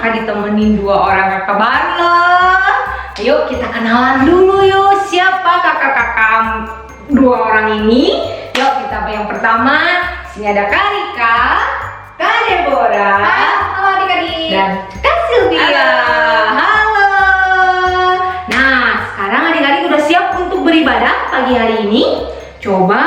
kakak ditemenin dua orang kakak baru loh. Ayo kita kenalan dulu yuk. Siapa kakak-kakak dua orang ini? Yuk kita yang pertama. Sini ada Kak Rika, Kak Deborah. Halo adik-adik. Dan Kak Sylvia. Halo. Nah, sekarang adik-adik udah siap untuk beribadah pagi hari ini? Coba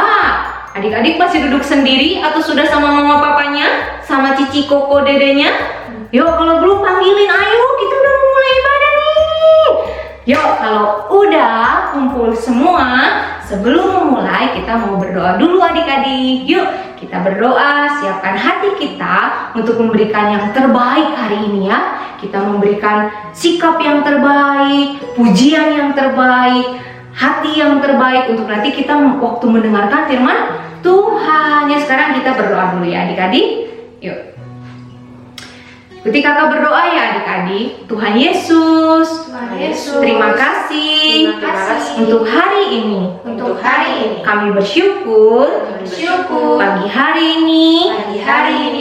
adik-adik masih duduk sendiri atau sudah sama mama papanya? Sama cici koko dedenya? Yuk kalau belum panggilin, ayo kita udah mau mulai ibadah nih. Yuk kalau udah kumpul semua, sebelum memulai kita mau berdoa dulu adik-adik. Yuk kita berdoa, siapkan hati kita untuk memberikan yang terbaik hari ini ya. Kita memberikan sikap yang terbaik, pujian yang terbaik, hati yang terbaik untuk nanti kita waktu mendengarkan firman Tuhan. Ya sekarang kita berdoa dulu ya adik-adik. Yuk. Ikuti kakak berdoa ya adik-adik. Tuhan Yesus, terima kasih, untuk hari ini. Kami bersyukur, pagi hari ini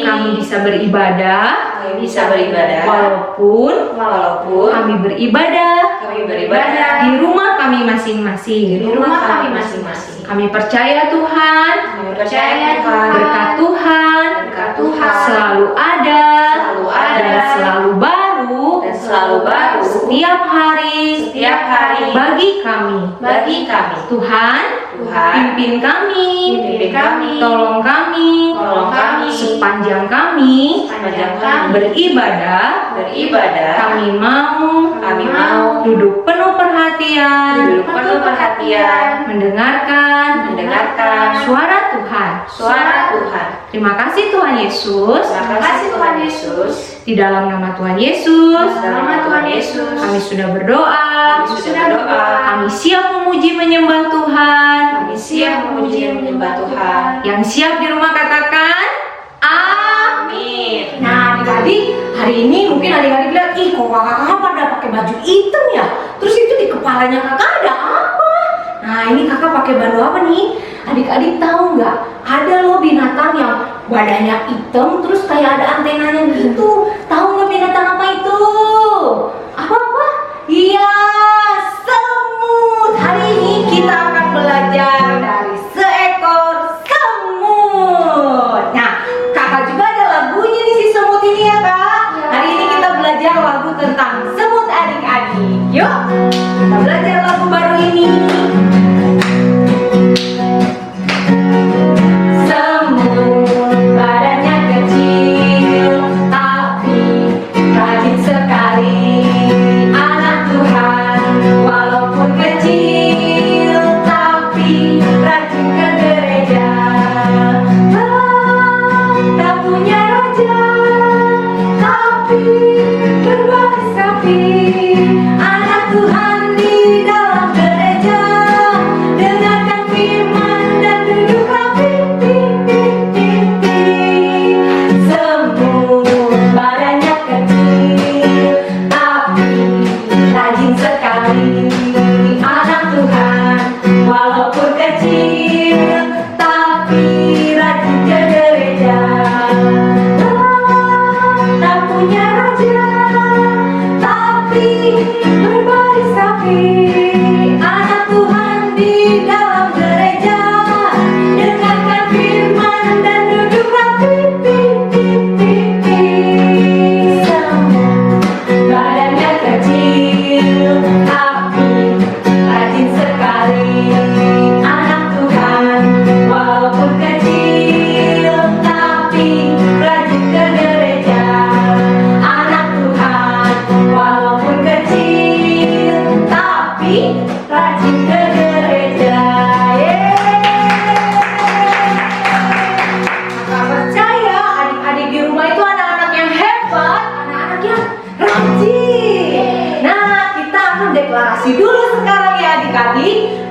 kami bisa beribadah, walaupun kami beribadah di rumah kami masing-masing. Kami percaya Tuhan, berkat Tuhan selalu ada dan selalu baru setiap hari bagi kami. Tuhan, pimpin kami, tolong kami sepanjang kami beribadah. Kami mau duduk penuh perhatian, mendengarkan suara Tuhan. Terima kasih Tuhan Yesus. Di dalam nama Tuhan Yesus, kami sudah berdoa. Kami siap memuji menyembah Tuhan. Yang siap di rumah katakan amin. Nah adik-adik, hari ini mungkin adik-adik lihat, ih kok kakak pada pakai baju hitam ya? Terus itu di kepalanya kakak ada apa? Nah ini kakak pakai baju apa nih? Adik-adik tahu nggak? Ada loh binatang yang badannya hitam terus kayak ada antenanya gitu. Tahu nggak binatang apa itu? Apa? Iya, semut. Hari ini kita akan belajar dari seekor semut. Nah, kakak juga ada lagunya nih si semut ini ya kak. Hari ini kita belajar lagu tentang semut adik-adik. Yuk, kita belajar lagu baru ini.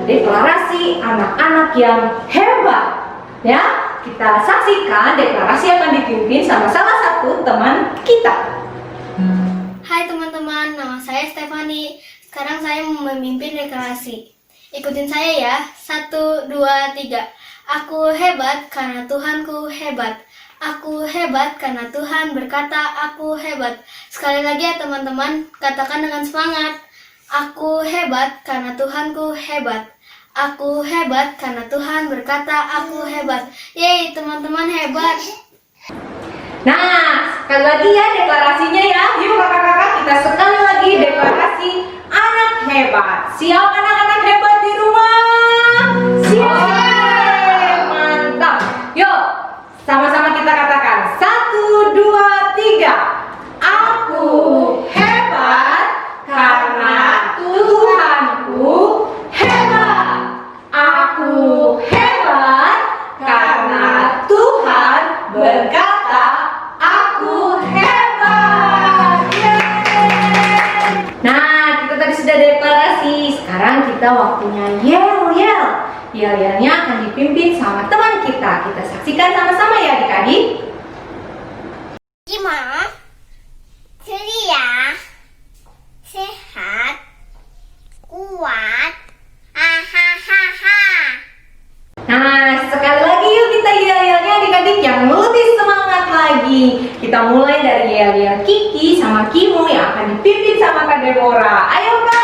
Deklarasi anak-anak yang hebat. Ya, kita saksikan deklarasi akan dipimpin sama salah satu teman kita. Hai teman-teman, nama saya Stefani. Sekarang saya memimpin deklarasi. Ikutin saya ya. 1, 2, 3. Aku hebat karena Tuhanku hebat. Aku hebat karena Tuhan berkata aku hebat. Sekali lagi ya teman-teman, katakan dengan semangat. Aku hebat karena Tuhanku hebat. Aku hebat karena Tuhan berkata aku hebat. Yeay, teman-teman hebat. Nah, sekali lagi ya deklarasinya ya. Yuk kakak-kakak, kita sekali lagi deklarasi anak hebat. Siap anak-anak hebat di rumah? Siap. Mantap. Yuk, sama-sama kita katakan. 1, 2, 3. Aku hebat karena Tuhanku hebat. Aku hebat karena Tuhan berkata aku hebat. Yeay. Nah, kita tadi sudah deklarasi. Sekarang kita waktunya yel-yel. Yel-yelnya akan dipimpin sama teman kita. Kita saksikan sama-sama ya adik-adik. Gimana? Ceria, sehat, kuat, hahaha. Nah, sekali lagi yuk kita yel-yelnya adik-adik yang lebih semangat lagi. Kita mulai dari yel-yel Kiki sama Kimo yang akan dipimpin sama Kak Deborah. Ayo Kak!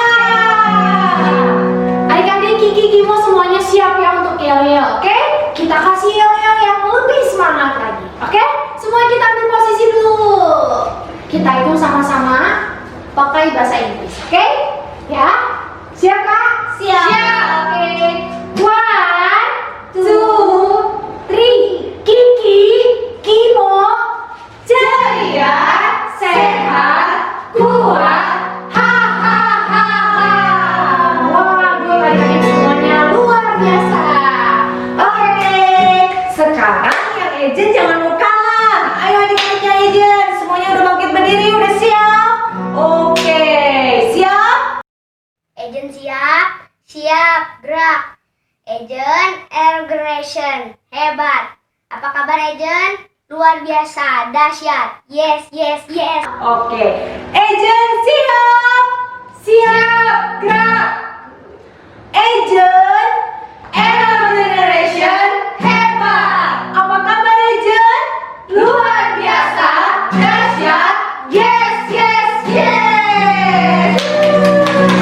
Adik-adik, Kiki, Kimo semuanya siap ya untuk yel-yel, oke? Kita kasih yel-yel yang lebih semangat lagi, oke? Semua kita ambil posisi dulu. Kita hitung sama-sama pakai bahasa Inggris, oke? Ya? Siap Kak? Siap. Oke. 1, 2, 3. Kiki, Kimo, ceria, sehat, kuat, hahaha. Wah, buat adik-adik semuanya luar biasa. Oke, sekarang yang Ejen jangan mau kalah. Ayo adik-adiknya Ejen, semuanya udah bangkit berdiri, udah siap? Oke, siap? Ejen siap, siap, gerak. Ejen aggression, hebat. Apa kabar Ejen? Luar biasa, dahsyat. Yes, yes, yes. Oke, Ejen siap? Siap, gerak. Ejen, Elder Generation, hebat. Apa kabar Ejen? Luar biasa, dahsyat. Yes, yes, yes.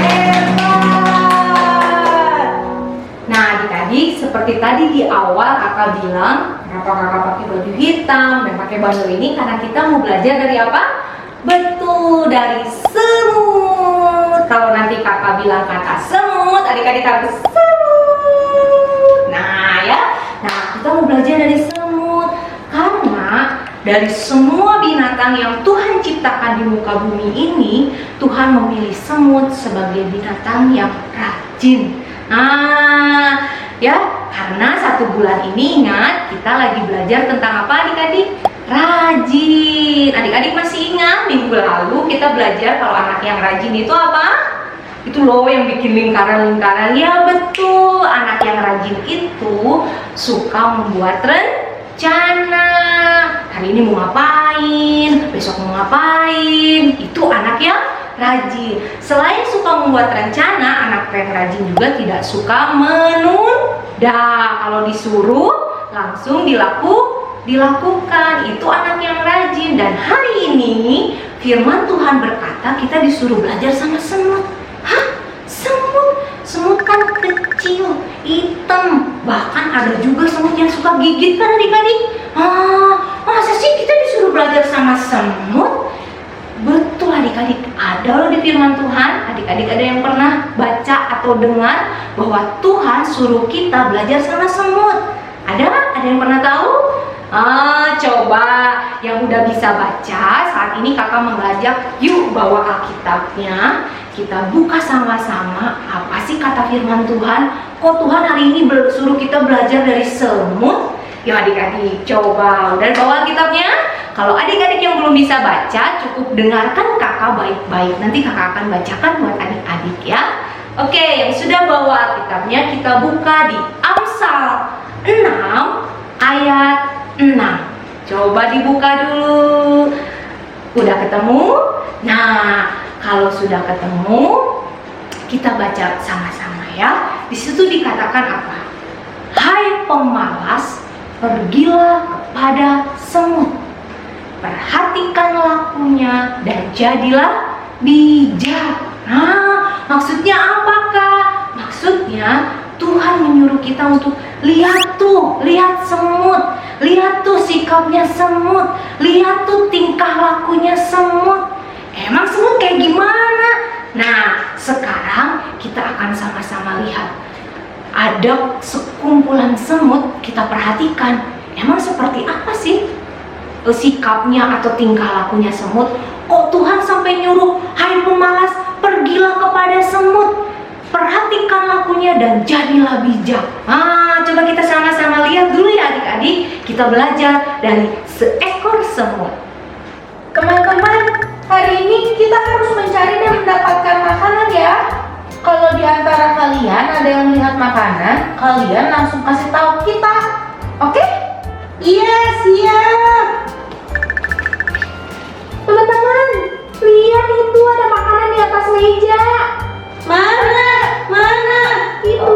Hebat. Nah, adik-adik, seperti tadi di awal kakak bilang, kenapa kakak pakai baju hitam dan pakai bandel ini? Karena kita mau belajar dari apa? Betul, dari semut. Kalau nanti kakak bilang kata semut, adik-adik harus semut. Nah ya, nah kita mau belajar dari semut. Karena dari semua binatang yang Tuhan ciptakan di muka bumi ini, Tuhan memilih semut sebagai binatang yang rajin. Nah, ya, karena 1 bulan ini ingat kita lagi belajar tentang apa adik-adik? Rajin. Adik-adik masih ingat minggu lalu kita belajar kalau anak yang rajin itu apa? Itu loh yang bikin lingkaran-lingkaran. Ya betul, anak yang rajin itu suka membuat rencana. Hari ini mau ngapain, besok mau ngapain. Itu anak yang rajin. Selain suka membuat rencana, anak yang rajin juga tidak suka menunda. Kalau disuruh langsung dilakukan. Itu anak yang rajin. Dan hari ini firman Tuhan berkata kita disuruh belajar sama semut. Hah? Semut? Semut kan kecil, hitam. Bahkan ada juga semut yang suka gigit kan adik-adik? Masa sih kita disuruh belajar sama semut? Betul adik-adik, ada loh di firman Tuhan. Adik-adik ada yang pernah baca atau dengar bahwa Tuhan suruh kita belajar sama semut? Ada? Ada yang pernah tahu? Coba yang udah bisa baca, saat ini kakak mengajak yuk bawa Alkitabnya. Kita buka sama-sama apa sih kata firman Tuhan. Kok Tuhan hari ini suruh kita belajar dari semut? Yuk adik-adik coba, udah bawa Alkitabnya? Kalau adik-adik yang belum bisa baca, cukup dengarkan kakak baik-baik. Nanti kakak akan bacakan buat adik-adik ya. Oke, yang sudah bawa Alkitabnya kita buka di Amsal 6 ayat 6. Coba dibuka dulu. Udah ketemu? Nah, kalau sudah ketemu, kita baca sama-sama ya. Di situ dikatakan apa? Hai pemalas, pergilah kepada semut. Perhatikan lakunya dan jadilah bijak. Nah, maksudnya apakah? Maksudnya Tuhan menyuruh kita untuk lihat tuh, lihat semut, lihat tuh sikapnya semut, lihat tuh tingkah lakunya semut. Emang semut kayak gimana? Nah, sekarang kita akan sama-sama lihat. Ada sekumpulan semut, kita perhatikan. Emang seperti apa sih sikapnya atau tingkah lakunya semut? Kok Tuhan sampai nyuruh, hai pemalas, pergilah kepada semut. Perhatikan lakunya dan jadilah bijak. Coba kita sama-sama lihat dulu ya adik-adik. Kita belajar dari seekor semut. Teman-teman, hari ini kita harus mencari dan mendapatkan makanan ya. Kalau di antara kalian ada yang melihat makanan, kalian langsung kasih tahu kita. Oke? Iya, siap. Teman-teman, lihat itu ada makanan di atas meja. Mana? Mana? Itu.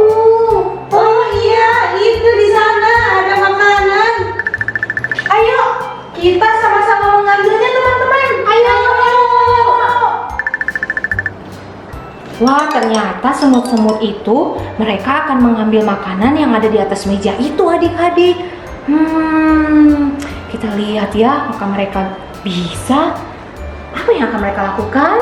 Oh iya, itu di sana ada makanan. Ayo, kita sama-sama mengambilnya teman-teman. Ayo. Wah, ternyata semut-semut itu mereka akan mengambil makanan yang ada di atas meja itu adik-adik. Kita lihat ya, apakah mereka bisa? Apa yang akan mereka lakukan?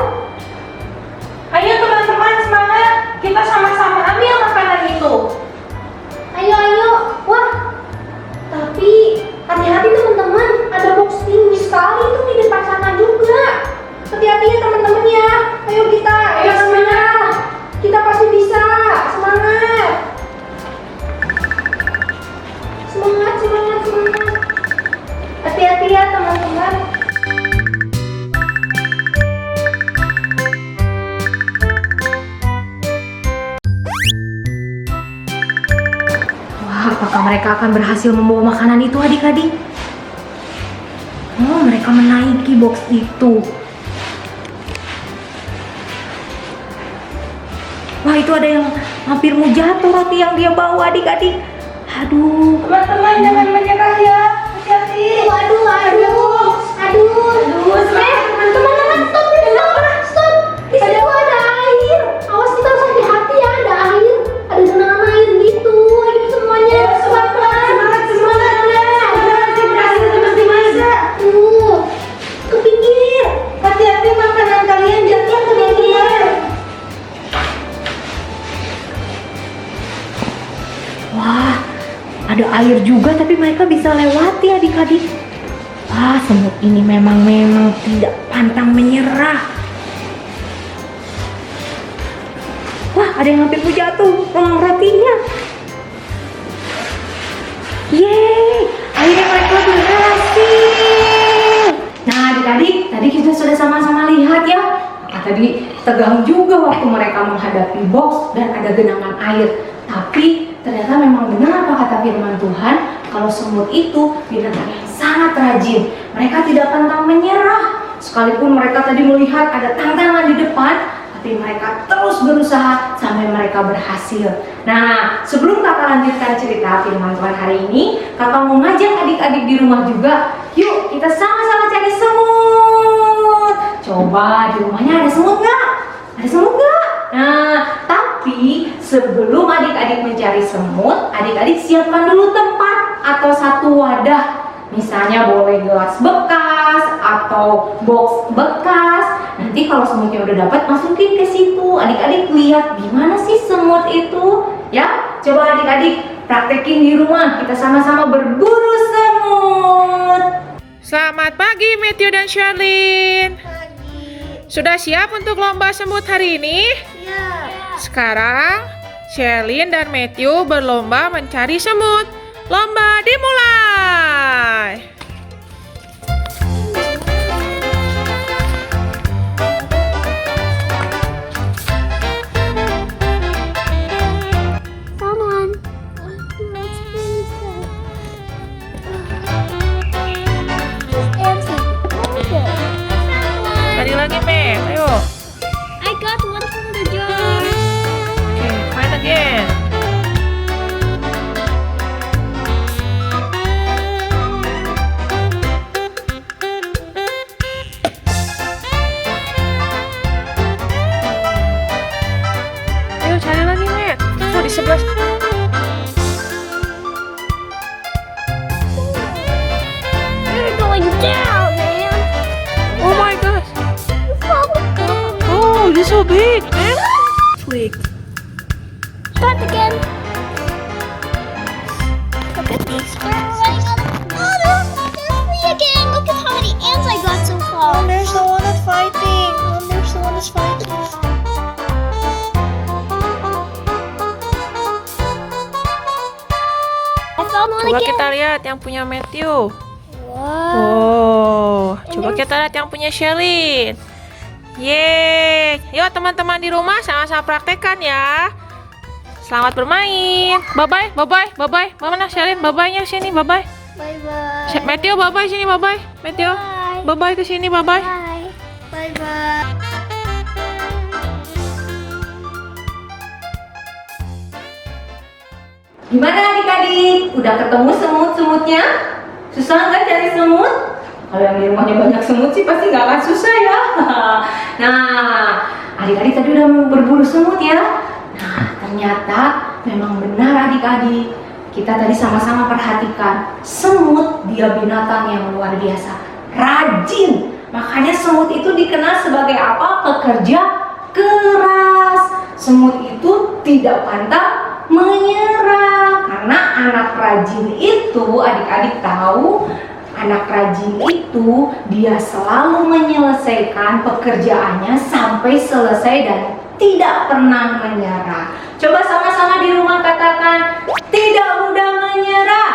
Ayo teman-teman, semangat. Kita sama-sama ambil makanan itu. Ayo, ayo. Wah, tapi hati-hati teman-teman. Ada box tinggi sekali itu di depan sana juga. Hati-hati ya teman-teman ya. Ayo kita, ayo semangat. Kita pasti bisa. Semangat. Semangat, semangat, semangat. Hati-hati ya teman-teman. Wah, apakah mereka akan berhasil membawa makanan itu adik-adik? Oh, mereka menaiki box itu. Wah, itu ada yang hampir mau jatuh roti yang dia bawa adik-adik. Aduh. Teman-teman jangan menyerah ya. Hati-hati. Aduh, aduh. Aduh, teman-teman stop. Stop. Di situ ada air. Awas, kita harus hati-hati ya, ada air. Ada genangan air gitu. Ayo semuanya. Semangat. Berhasil teman-teman. Ke pinggir. Hati-hati makanan kalian jatuh teman-teman. Wah, ada air juga tapi mereka bisa lewati adik-adik. Wah, semut ini memang tidak pantang menyerah. Wah, ada yang hampir mau jatuh rotinya. Yeay, akhirnya mereka berhasil. Nah adik-adik, tadi kita sudah sama-sama lihat ya. Tadi tegang juga waktu mereka menghadapi box dan ada genangan air. Tapi ternyata memang benar apa kata firman Tuhan, kalau semut itu binatang yang sangat rajin. Mereka tidak pantang menyerah. Sekalipun mereka tadi melihat ada tantangan di depan, tapi mereka terus berusaha sampai mereka berhasil. Nah, sebelum kakak lanjutkan cerita firman Tuhan hari ini, kakak mau ngajak adik-adik di rumah juga. Yuk, kita sama-sama cari semut. Coba di rumahnya ada semut nggak? Ada semut nggak? Nah, tapi sebelum adik-adik mencari semut, adik-adik siapkan dulu tempat atau satu wadah. Misalnya boleh gelas bekas atau box bekas. Nanti kalau semutnya udah dapat, masukin ke situ. Adik-adik lihat gimana sih semut itu, ya? Coba adik-adik praktekin di rumah. Kita sama-sama berburu semut. Selamat pagi Matthew dan Sherlyn. Sudah siap untuk lomba semut hari ini? Ya. Sekarang Sherlyn dan Matthew berlomba mencari semut. Lomba dimulai. Someone. Tadi lagi, Matt. Ayo. I got one from the jar. Okay, find again. so big, man. Flick. Start again. Look at these. We're running out of. Oh, they're free again. Look at how many ants I got so far. There's the one that's fighting. There's the one that's fighting. I found one Coba again. kita lihat yang punya Matthew. Wow. Oh, coba kita lihat yang punya Shelin. Yeay. Yuk teman-teman di rumah sama-sama praktekkan ya. Selamat bermain. Bye-bye, bye-bye, bye-bye. Mana Shelin? Bye-bye-nya sini, bye-bye. Bye bye. Matthew, bye-bye sini, bye-bye. Matthew, Bye. bye-bye ke sini, bye-bye. Bye. Bye bye. Gimana adik-adik? Udah ketemu semut-semutnya? Susah nggak cari semut? Kalau yang di rumahnya banyak semut sih pasti nggak akan susah ya. Nah, adik-adik tadi udah berburu semut ya. Nah, ternyata memang benar adik-adik. Kita tadi sama-sama perhatikan, semut dia binatang yang luar biasa, rajin. Makanya semut itu dikenal sebagai apa? Pekerja keras. Semut itu tidak pantang menyerah. Karena anak rajin itu, adik-adik tahu, anak rajin itu dia selalu menyelesaikan pekerjaannya sampai selesai dan tidak pernah menyerah. Coba sama-sama di rumah katakan, tidak mudah menyerah.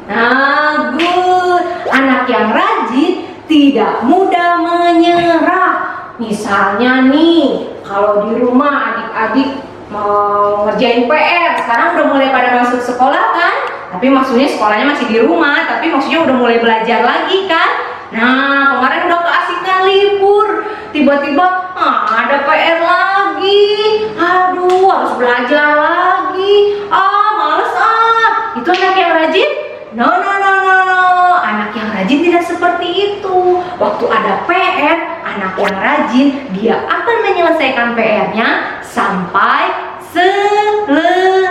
Nah, good. Anak yang rajin tidak mudah menyerah. Misalnya nih, kalau di rumah adik-adik mau ngerjain PR, sekarang udah mulai pada masuk sekolah kan? Tapi maksudnya sekolahnya masih di rumah, tapi maksudnya udah mulai belajar lagi kan? Nah, kemarin udah keasikan libur, tiba-tiba ada PR lagi. Aduh, harus belajar lagi. Males Itu anak yang rajin? No. Anak yang rajin tidak seperti itu. Waktu ada PR, anak yang rajin dia akan menyelesaikan PR-nya sampai selesai.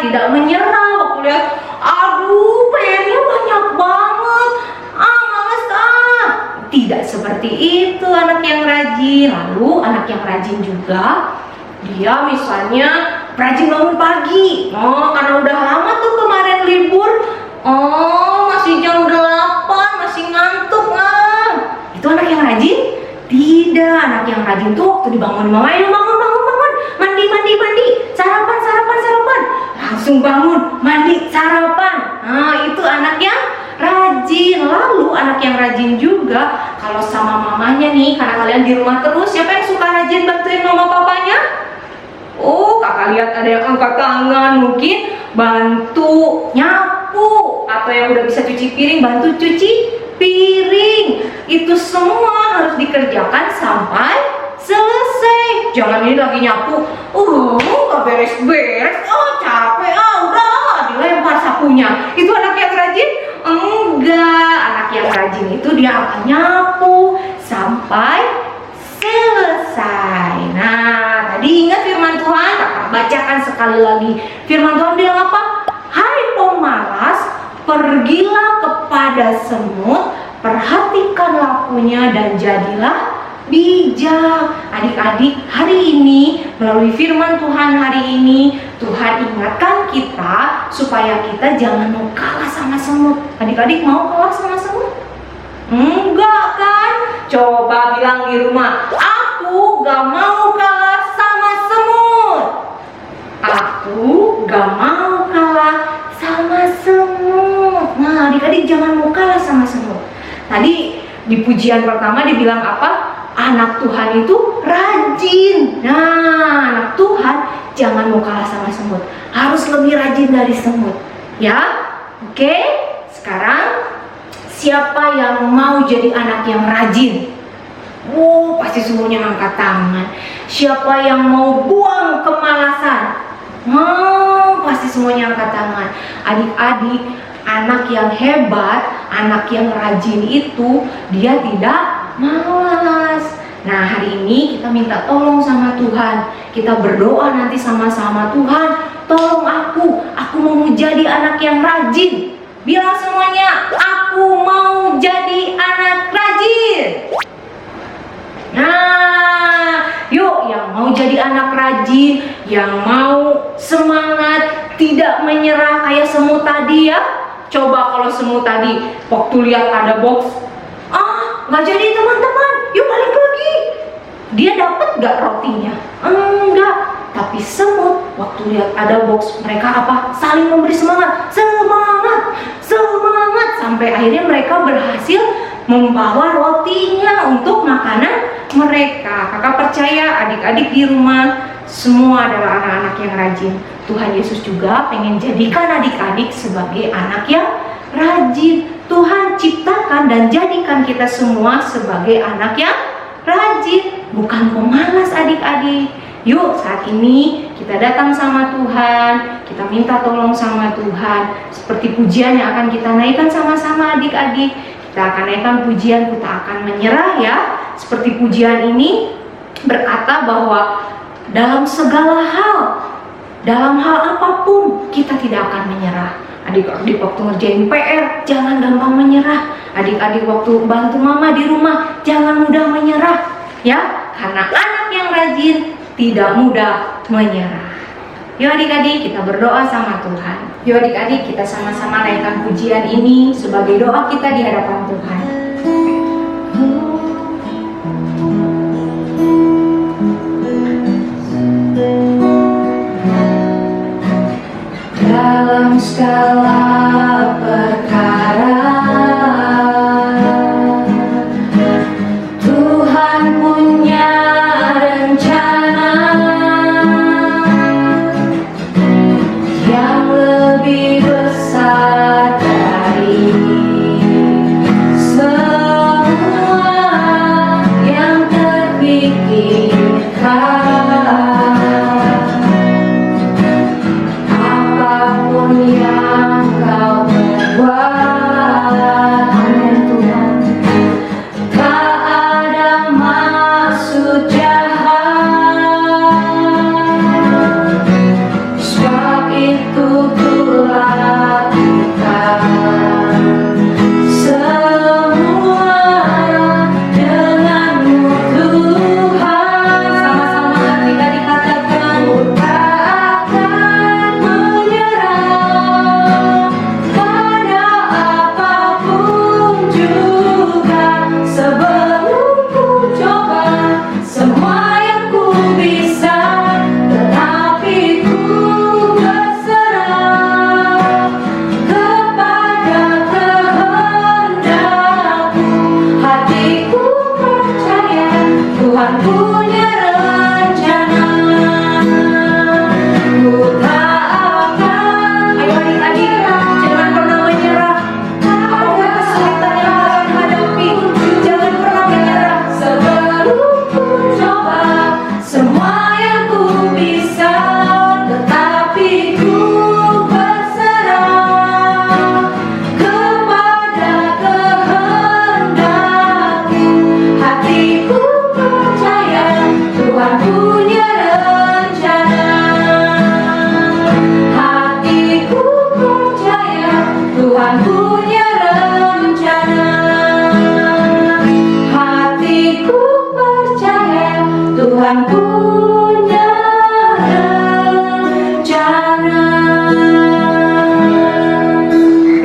Tidak menyerah waktu lihat, aduh PR-nya banyak banget. Males Tidak seperti itu anak yang rajin. Lalu anak yang rajin juga, dia misalnya rajin bangun pagi. Karena udah lama tuh kemarin libur. Masih jam 8, masih ngantuk Itu anak yang rajin? Tidak, anak yang rajin tuh waktu dibangun mama, ayo bangun. Mandi, sarapan. Langsung bangun, mandi, sarapan. Itu anak yang rajin. Lalu anak yang rajin juga kalau sama mamanya nih, karena kalian di rumah terus, siapa yang suka rajin bantuin mama papanya? Kakak lihat ada yang angkat tangan, mungkin bantu nyapu, atau yang udah bisa cuci piring, bantu cuci piring. Itu semua harus dikerjakan sampai selesai. Jangan ini lagi nyapu, gak beres-beres, capek, udah dilempar sapunya. Itu anak yang rajin? Enggak, anak yang rajin itu dia akan nyapu sampai selesai. Nah, tadi ingat firman Tuhan, kakak bacakan sekali lagi. Firman Tuhan bilang apa? Hai pemalas, pergilah kepada semut, perhatikan lakunya dan jadilah bijak. Adik-adik, hari ini melalui firman Tuhan hari ini, Tuhan ingatkan kita supaya kita jangan mau kalah sama semut. Adik-adik mau kalah sama semut? Enggak kan? Coba bilang di rumah, aku gak mau kalah sama semut. Aku gak mau kalah sama semut. Nah, adik-adik jangan mau kalah sama semut. Tadi di pujian pertama dibilang apa? Anak Tuhan itu rajin. Nah, anak Tuhan jangan mau kalah sama semut. Harus lebih rajin dari semut. Ya? Oke? Sekarang siapa yang mau jadi anak yang rajin? Pasti semuanya angkat tangan. Siapa yang mau buang kemalasan? Pasti semuanya angkat tangan. Adik-adik, anak yang hebat, anak yang rajin itu dia tidak malas. Nah, hari ini kita minta tolong sama Tuhan. Kita berdoa nanti sama-sama, Tuhan, tolong aku mau menjadi anak yang rajin. Bilang semuanya, aku mau jadi anak rajin. Nah, yuk yang mau jadi anak rajin, yang mau semangat, tidak menyerah kayak semut tadi ya. Coba kalau semut tadi waktu lihat ada box, nggak jadi teman-teman, yuk balik lagi. Dia dapat nggak rotinya? Enggak. Tapi semut waktu lihat ada box, mereka apa? Saling memberi semangat, semangat, semangat, sampai akhirnya mereka berhasil membawa rotinya untuk makanan mereka. Kakak percaya adik-adik di rumah semua adalah anak-anak yang rajin. Tuhan Yesus juga pengen jadikan adik-adik sebagai anak yang rajin. Tuhan ciptakan dan jadikan kita semua sebagai anak yang rajin, bukan pemalas adik-adik. Yuk saat ini kita datang sama Tuhan, kita minta tolong sama Tuhan. Seperti pujian yang akan kita naikkan sama-sama adik-adik. Kita akan naikkan pujian, kita akan menyerah ya. Seperti pujian ini berkata bahwa dalam segala hal, dalam hal apapun kita tidak akan menyerah. Adik-adik waktu ngerjain PR jangan gampang menyerah. Adik-adik waktu bantu mama di rumah jangan mudah menyerah ya, karena anak yang rajin tidak mudah menyerah. Yuk adik-adik kita berdoa sama Tuhan. Yuk adik-adik kita sama-sama naikkan pujian ini sebagai doa kita di hadapan Tuhan. Dalam segala perkara Tuhan punya rencana yang lebih besar dari semua yang terpikirkan. Yang kau buat, amin Tuhan. Tak ada maksud jahat, sebab itu ku lakukan semua denganmu Tuhan. Sama-sama kita dikatakan ku tak akan menyerah pada apapun juga. Sebelum ku coba semua yang ku bisa, tetapi ku berserah kepada kehendakmu. Hatiku percaya Tuhan punya rencana. Ku tak akan, ayo adik-adik, jangan pernah menyerah. Apapun kesulitan yang kalian hadapi, jangan pernah menyerah. Sebelum ku coba semua yang ku bisa, tetapi ku berserah kepada kehendakmu. Hatiku percaya Tuhan punya rencana. Hatiku percaya Tuhan punya rencana. Hatiku percaya Tuhan punya rencana.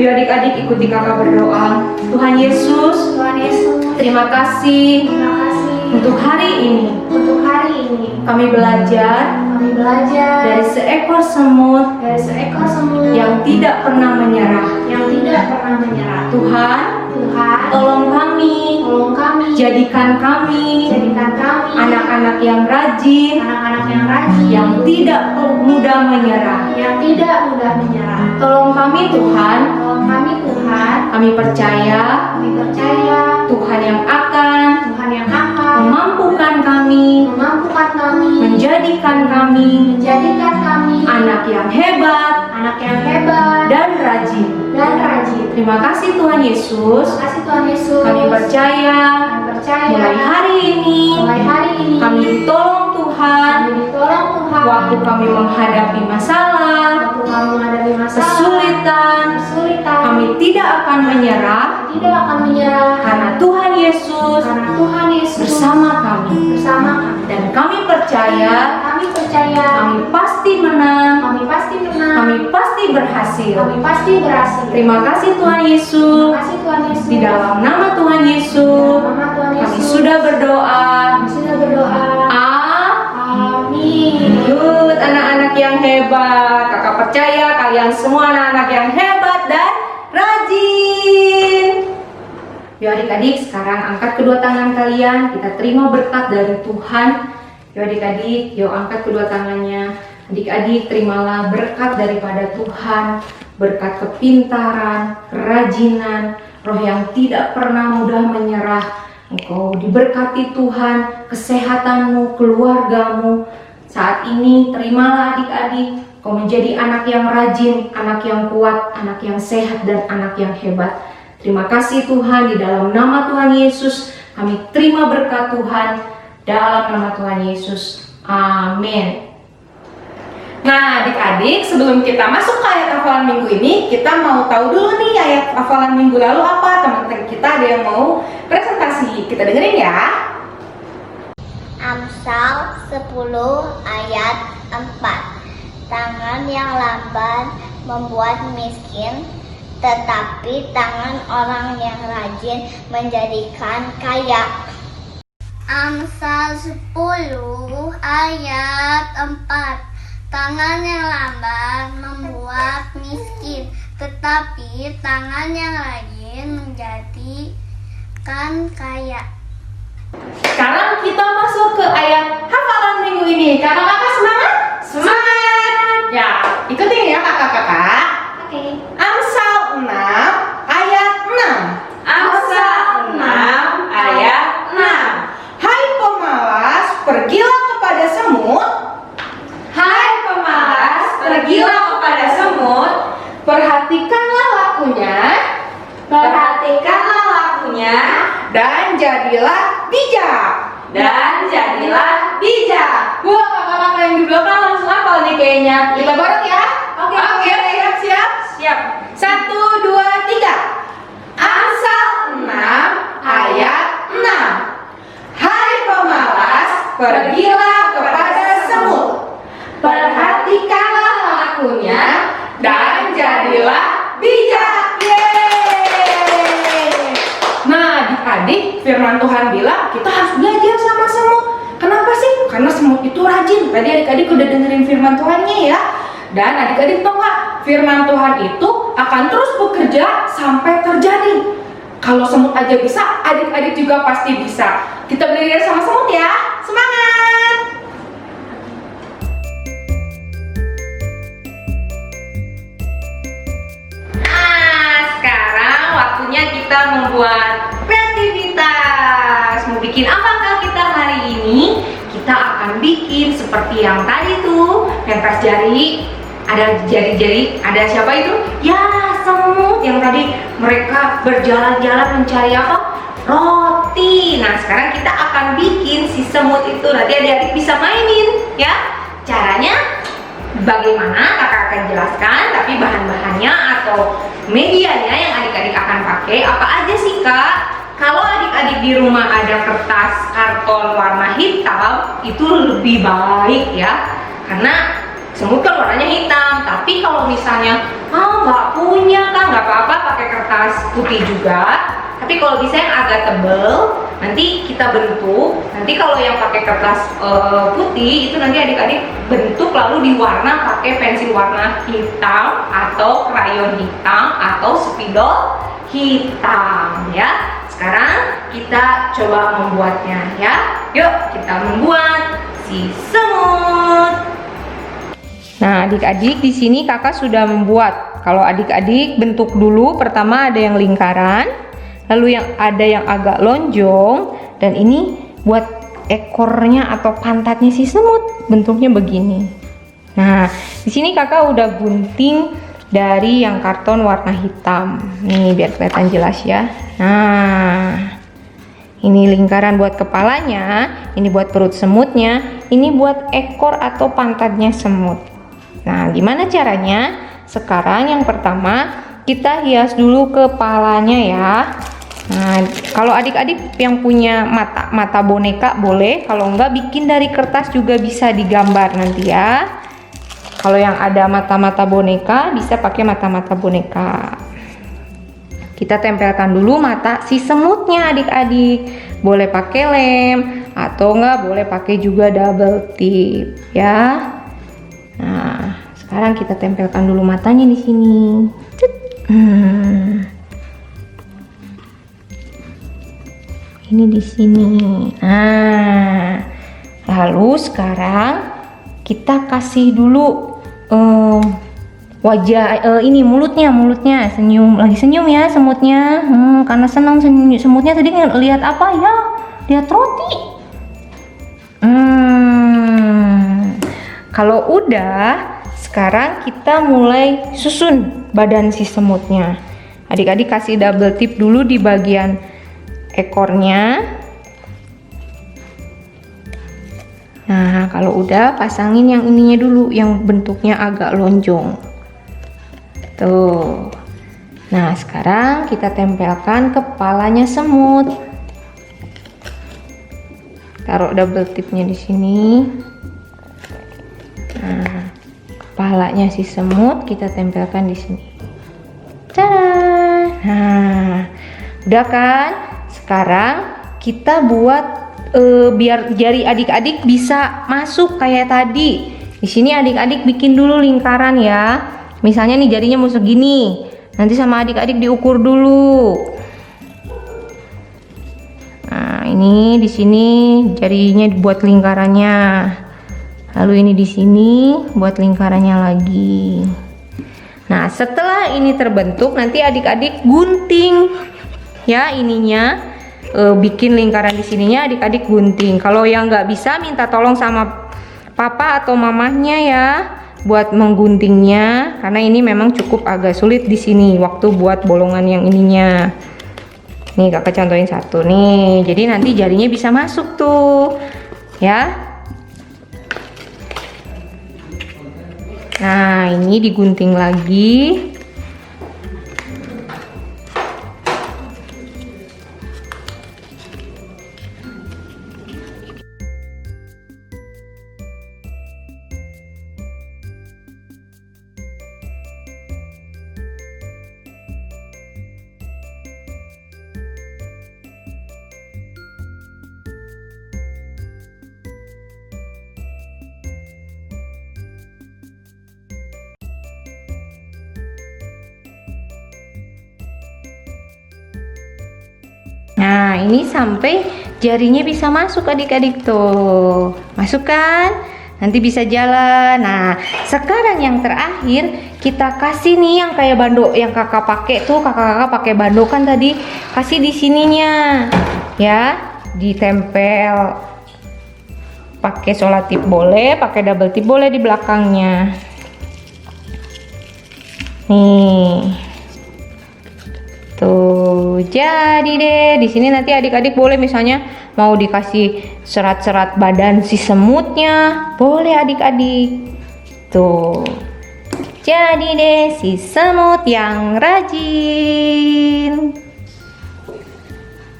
Yuk adik-adik ikuti kakak berdoa. Tuhan Yesus, Tuhan Yesus, terima kasih terima kasih untuk hari ini. untuk hari ini. Kami belajar Kami belajar dari seekor semut dari seekor semut yang tidak pernah menyerah. yang tidak pernah menyerah. Tuhan, Tuhan, tolong kami, tolong kami, jadikan kami jadikan kami anak-anak yang rajin, anak-anak yang rajin, yang tidak mudah menyerah. yang tidak mudah menyerah. Tolong kami Tuhan, Tolong kami Tuhan, kami percaya kami percaya Tuhan yang akan Tuhan yang akan memampukan kami, memampukan kami, menjadikan kami menjadikan kami anak yang hebat anak yang hebat dan rajin. dan rajin. Terima kasih Tuhan Yesus. Terima kasih Tuhan Yesus. Kami percaya Kami percaya mulai hari ini mulai hari ini kami ditolong Tuhan kami ditolong Tuhan waktu kami menghadapi masalah, waktu kami menghadapi masalah, kesulitan. kesulitan. Kami tidak akan menyerah tidak akan menyerah karena Tuhan Yesus Karena Tuhan Yesus bersama kami. bersama kami. Dan kami percaya Kami percaya kami pasti menang, kami pasti menang. kami pasti berhasil. Kami pasti berhasil. Terima kasih Tuhan Yesus. Terima kasih Tuhan Yesus. Di dalam nama Tuhan Yesus, Nama Tuhan Yesus. kami sudah berdoa. Kami sudah berdoa. Amin. Good, anak-anak yang hebat. Kakak percaya kalian semua anak-anak yang hebat dan rajin. Yuk adik-adik, sekarang angkat kedua tangan kalian. Kita terima berkat dari Tuhan. Yuk adik-adik, yuk angkat kedua tangannya. Adik-adik, terimalah berkat daripada Tuhan. Berkat kepintaran, kerajinan, roh yang tidak pernah mudah menyerah. Engkau diberkati Tuhan, kesehatanmu, keluargamu. Saat ini terimalah adik-adik, kau menjadi anak yang rajin, anak yang kuat, anak yang sehat, dan anak yang hebat. Terima kasih Tuhan, di dalam nama Tuhan Yesus kami terima berkat Tuhan, dalam nama Tuhan Yesus. Amin. Nah adik-adik, sebelum kita masuk ke ayat hafalan minggu ini, kita mau tahu dulu nih ayat hafalan minggu lalu apa. Teman-teman kita ada yang mau presentasi, kita dengerin ya. Amsal 10 ayat 4. Tangan yang lamban membuat miskin, tetapi tangan orang yang rajin menjadikan kaya. Amsal 10 ayat 4. Tangan yang lamban membuat miskin, tetapi tangan yang rajin menjadikan kaya. Sekarang kita masuk ke ayat hafalan minggu ini. Kakak-kakak semangat? Semangat! Ya, ikutin ya kakak-kakak. Oke. Amsal 6 ayat 6. Amsal 6 ayat 6. Hai pemalas, pergilah kepada semut. Hai pemalas, pergilah kepada semut. Perhatikanlah lakunya. Perhatikanlah lakunya. Dan jadilah bijak. Dan jadilah bijak. Wah, kakak-kakak yang di belakang langsung hafal nih kayaknya. Kita bareng ya. Oke, siap. Siap. 1, 2, 3. Amsal 6 ayat 6. Hai pemalas, pergilah kepada semut. Perhatikanlah lakunya dan jadilah bijak. Yeay. Nah, adik-adik, firman Tuhan bilang kita harus belajar sama semut. Kenapa sih? Karena semut itu rajin. Tadi adik-adik udah dengerin firman Tuhannya ya. Dan adik-adik tahu nggak? Firman Tuhan itu akan terus bekerja sampai terjadi. Kalau semut aja bisa, adik-adik juga pasti bisa. Kita belajar sama semut ya. Semangat! Nah, sekarang waktunya kita membuat kreativitas. Mau bikin apakah kita hari ini? Kita akan bikin seperti yang tadi tuh, pentas jari. Ada jari-jari, ada siapa itu? Ya, semut yang tadi mereka berjalan-jalan mencari apa? Roti. Nah, sekarang kita akan bikin si semut itu. Nanti adik-adik bisa mainin ya. Caranya bagaimana kakak akan jelaskan, tapi bahan-bahannya atau medianya yang adik-adik akan pakai apa aja sih kak? Kalau adik-adik di rumah ada kertas karton warna hitam, itu lebih baik ya, karena semut kan warnanya hitam. Tapi kalau misalnya nggak punya kan nggak apa-apa pakai kertas putih juga. Tapi kalau bisa yang agak tebel, nanti kita bentuk. Nanti kalau yang pakai kertas putih itu nanti adik-adik bentuk lalu diwarna pakai pensil warna hitam atau krayon hitam atau spidol hitam ya. Sekarang kita coba membuatnya ya. Yuk kita membuat si semut. Nah, adik-adik di sini kakak sudah membuat. Kalau adik-adik bentuk dulu, pertama ada yang lingkaran, lalu yang ada yang agak lonjong, dan ini buat ekornya atau pantatnya si semut, bentuknya begini. Nah, di sini kakak udah gunting dari yang karton warna hitam. Nih biar kelihatan jelas ya. Nah, ini lingkaran buat kepalanya, ini buat perut semutnya, ini buat ekor atau pantatnya semut. Nah, gimana caranya? Sekarang yang pertama kita hias dulu kepalanya ya. Nah, kalau adik-adik yang punya mata boneka boleh, kalau enggak bikin dari kertas juga bisa digambar nanti ya. Kalau yang ada mata-mata boneka bisa pakai mata-mata boneka. Kita tempelkan dulu mata si semutnya adik-adik. Boleh pakai lem atau enggak boleh pakai juga double tip ya. Nah, sekarang kita tempelkan dulu matanya di sini. Ini di sini. Nah, lalu sekarang kita kasih dulu wajah ini mulutnya senyum, lagi senyum ya semutnya. Karena senang semutnya tadi lihat apa ya? Lihat roti. Kalau udah, sekarang kita mulai susun badan si semutnya. Adik-adik kasih double tip dulu di bagian ekornya. Nah, kalau udah pasangin yang ininya dulu, yang bentuknya agak lonjong. Tuh. Nah, sekarang kita tempelkan kepalanya semut. Taruh double tipnya di sini. Nah, kepalanya si semut kita tempelkan di sini. Tada! Nah, udah kan? Sekarang kita buat biar jari adik-adik bisa masuk kayak tadi. Di sini adik-adik bikin dulu lingkaran ya. Misalnya nih jarinya mau segini. Nanti sama adik-adik diukur dulu. Nah, ini di sini jarinya buat lingkarannya. Lalu ini di sini buat lingkarannya lagi. Nah, setelah ini terbentuk nanti adik-adik gunting ya ininya. Bikin lingkaran di sininya adik-adik gunting. Kalau yang nggak bisa minta tolong sama papa atau mamahnya ya buat mengguntingnya, karena ini memang cukup agak sulit di sini waktu buat bolongan yang ininya. Nih kakak contohin satu nih, jadi nanti jarinya bisa masuk tuh ya. Nah, ini digunting lagi. Nah, ini sampai jarinya bisa masuk adik-adik tuh. Masuk kan? Nanti bisa jalan. Nah, sekarang yang terakhir kita kasih nih yang kayak bando yang kakak pakai tuh. Kakak-kakak pakai bando kan tadi. Kasih di sininya. Ya, ditempel. Pakai solatip boleh, pakai double tip boleh di belakangnya. Nih. Tuh, jadi deh. Di sini nanti adik-adik boleh misalnya mau dikasih serat-serat badan si semutnya, boleh adik-adik. Tuh. Jadi deh si semut yang rajin.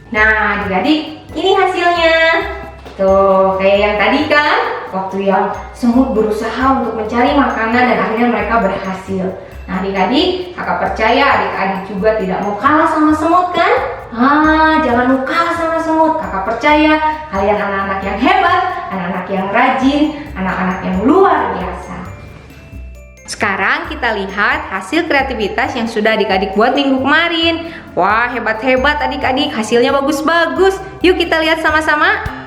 Nah, adik-adik, ini hasilnya. Tuh, kayak yang tadi kan, waktu yang semut berusaha untuk mencari makanan dan akhirnya mereka berhasil. Nah, adik-adik, kakak percaya adik-adik juga tidak mau kalah sama semut kan? Jangan mau kalah sama semut. Kakak percaya kalian anak-anak yang hebat, anak-anak yang rajin, anak-anak yang luar biasa. Sekarang kita lihat hasil kreativitas yang sudah adik-adik buat minggu kemarin. Wah, hebat-hebat adik-adik, hasilnya bagus-bagus. Yuk kita lihat sama-sama.